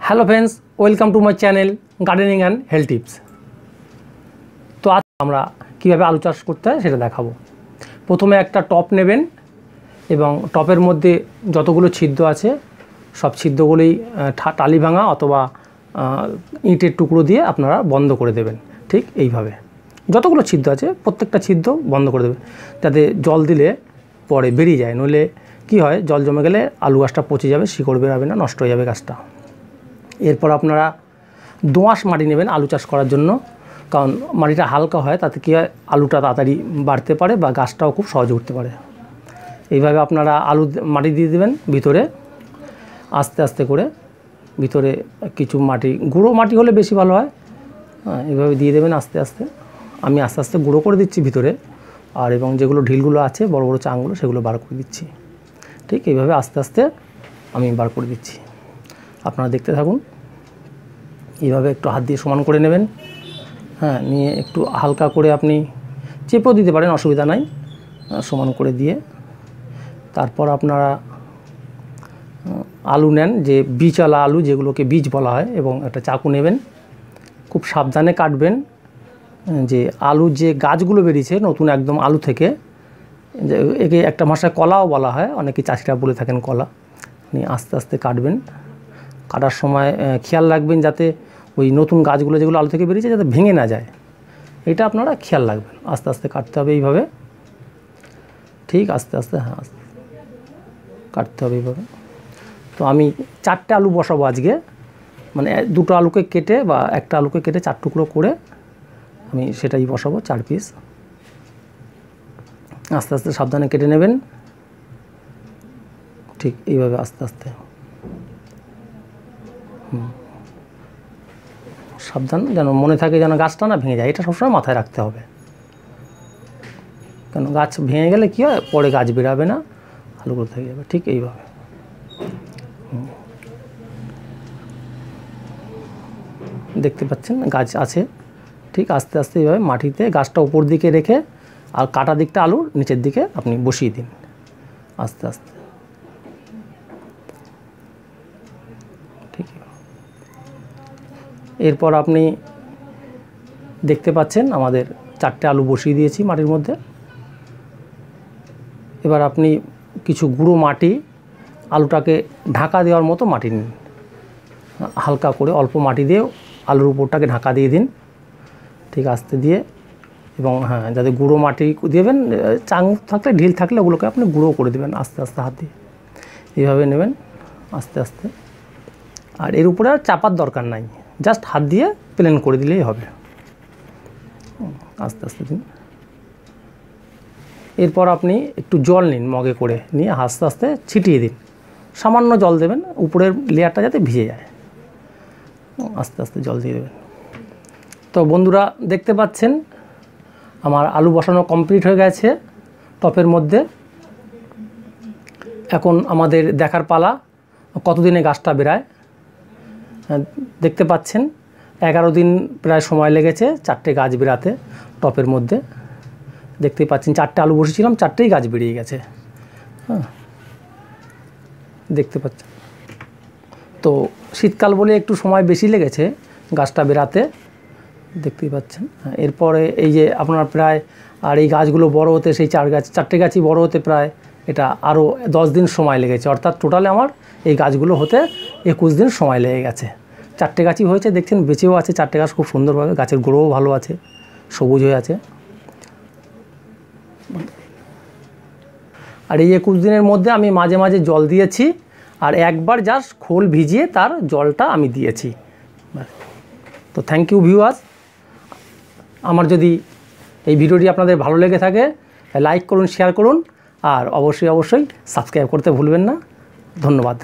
Hello friends, welcome to my channel gardening and health tips. তো আজ আমরা কীভাবে আলু চাষ করতে হয় সেটা দেখাবো। প্রথমে একটা টপ নেবেন এবং টপের মধ্যে যতগুলো ছিদ্র আছে সব ছিদ্রগুলোই টালি ভাঙা অথবা ইটের টুকরো দিয়ে আপনারা বন্ধ করে দেবেন। ঠিক এইভাবে যতগুলো ছিদ্র আছে প্রত্যেকটা ছিদ্র বন্ধ করে দেবেন, যাতে জল দিলে পরে বেরিয়ে যায়। নইলে কি হয়, জল জমে গেলে আলু গাছটা পচে যাবে, শিকড় বেরাবে না, নষ্ট হয়ে যাবে গাছটা। এরপর আপনারা দোআঁশ মাটি নেবেন আলু চাষ করার জন্য, কারণ মাটিটা হালকা হয়, তাতে কী হয় আলুটা তাড়াতাড়ি বাড়তে পারে বা গাছটাও খুব সহজে উঠতে পারে। এইভাবে আপনারা মাটি দিয়ে দেবেন ভিতরে, আস্তে আস্তে করে ভিতরে কিছু মাটি, গুঁড়ো মাটি হলে বেশি ভালো হয়। এইভাবে দিয়ে দেবেন আস্তে আস্তে। আমি আস্তে আস্তে গুঁড়ো করে দিচ্ছি ভিতরে, আর এবং যেগুলো ঢিলগুলো আছে বড় বড় চাংগুলো সেগুলো বার করে দিচ্ছি। ঠিক এইভাবে আস্তে আস্তে আমি বার করে দিচ্ছি, আপনারা দেখতে থাকুন। এইভাবে একটু হাত দিয়ে সমান করে নেবেন, নিয়ে একটু হালকা করে আপনি চেপেও দিতে পারেন, অসুবিধা নাই। সমান করে দিয়ে তারপর আপনারা আলু নেন, যে বীজওয়ালা আলু যেগুলোকে বীজ বলা হয়, এবং একটা চাকু নেবেন, খুব সাবধানে কাটবেন। যে আলুর যে গাছগুলো বেরিয়েছে নতুন একদম আলু থেকে, একে একটা ভাষায় কলাও বলা হয়, অনেকে চাষিরা বলে থাকেন কলা। নিয়ে আস্তে আস্তে কাটবেন। কাটার সময় খেয়াল রাখবেন যাতে ওই নতুন গাছগুলো যেগুলো আলু থেকে বেরিয়েছে যাতে ভেঙে না যায়, এটা আপনারা খেয়াল রাখবেন। আস্তে আস্তে কাটতে হবে এইভাবে, ঠিক আস্তে আস্তে কাটতে হবে এইভাবে। তো আমি 4টে আলু বসাবো আজকে, মানে 2টো আলুকে কেটে বা একটা আলুকে কেটে 4 টুকরো করে আমি সেটাই বসাবো, 4 পিস। আস্তে আস্তে সাবধানে কেটে নেবেন, ঠিক এইভাবে আস্তে আস্তে। সাবধান যেন মনে থাকে, যেন গাছটা না ভেঙে যায়, এটা সবসময় মাথায় রাখতে হবে। কেন গাছ ভেঙে গেলে কী হয়, পরে গাছ বেরাবে না, আলুগুলো থেকে যাবে। ঠিক এইভাবে দেখতে পাচ্ছেন গাছ আছে। ঠিক আস্তে আস্তে এইভাবে মাটিতে গাছটা উপর দিকে রেখে আর কাটা দিকটা আলুর নিচের দিকে আপনি বসিয়ে দিন আস্তে আস্তে। ঠিক, এরপর আপনি দেখতে পাচ্ছেন আমাদের 4টে আলু বসিয়ে দিয়েছি মাটির মধ্যে। এবার আপনি কিছু গুঁড়ো মাটি, আলুটাকে ঢাকা দেওয়ার মতো মাটি নিন, হালকা করে অল্প মাটি দিয়ে আলুর উপরটাকে ঢাকা দিয়ে দিন। ঠিক আস্তে দিয়ে, এবং যাতে গুঁড়ো মাটি দেবেন, চাং থাকলে ঢিল থাকলে ওগুলোকে আপনি গুঁড়ো করে দেবেন আস্তে আস্তে হাত দিয়ে। এইভাবে নেবেন আস্তে আস্তে, আর এর উপরে আর চাপার দরকার নাই, জাস্ট হাত দিয়ে প্লেন করে দিলেই হবে। আস্তে আস্তে দিন। এরপর আপনি একটু জল নিন, মগে করে নিয়ে আস্তে আস্তে ছিটিয়ে দিন, সামান্য জল দেবেন, উপরের লেয়ারটা যাতে ভিজে যায়। আস্তে আস্তে জল দিয়ে দেবেন। তো বন্ধুরা দেখতে পাচ্ছেন আমার আলু বসানো কমপ্লিট হয়ে গেছে টপের মধ্যে। এখন আমাদের দেখার পালা কতদিনে গাছটা বেরায়। দেখতে পাচ্ছেন 11 দিন প্রায় সময় লেগেছে 4টে গাছ বেরাতে টপের মধ্যে। দেখতেই পাচ্ছেন 4টে আলু বসেছিলাম, 4টেই গাছ বেরিয়ে গেছে। দেখতে পাচ্ছেন। তো শীতকাল বলে একটু সময় বেশি লেগেছে গাছটা বেরাতে, দেখতেই পাচ্ছেন। এরপরে এই যে আপনার প্রায়, আর এই গাছগুলো বড় হতে, সেই 4টে গাছই বড় হতে প্রায় এটা আরও 10 দিন সময় লেগেছে। অর্থাৎ টোটালে আমার এই গাছগুলো হতে 21 দিন সময় লেগে গেছে। 4টে গাছই হয়েছে, দেখছেন বেঁচেও আছে 4টে গাছ খুব সুন্দরভাবে, গাছের গোড়াও ভালো আছে, সবুজ হয়ে আছে। আর এই 21 দিনের মধ্যে আমি মাঝে মাঝে জল দিয়েছি, আর একবার জাস্ট খোল ভিজিয়ে তার জলটা আমি দিয়েছি। তো থ্যাংক ইউ ভিউয়ার্স। আমার যদি এই ভিডিওটি আপনাদের ভালো লেগে থাকে লাইক করুন, শেয়ার করুন, আর অবশ্যই সাবস্ক্রাইব করতে ভুলবেন না। ধন্যবাদ।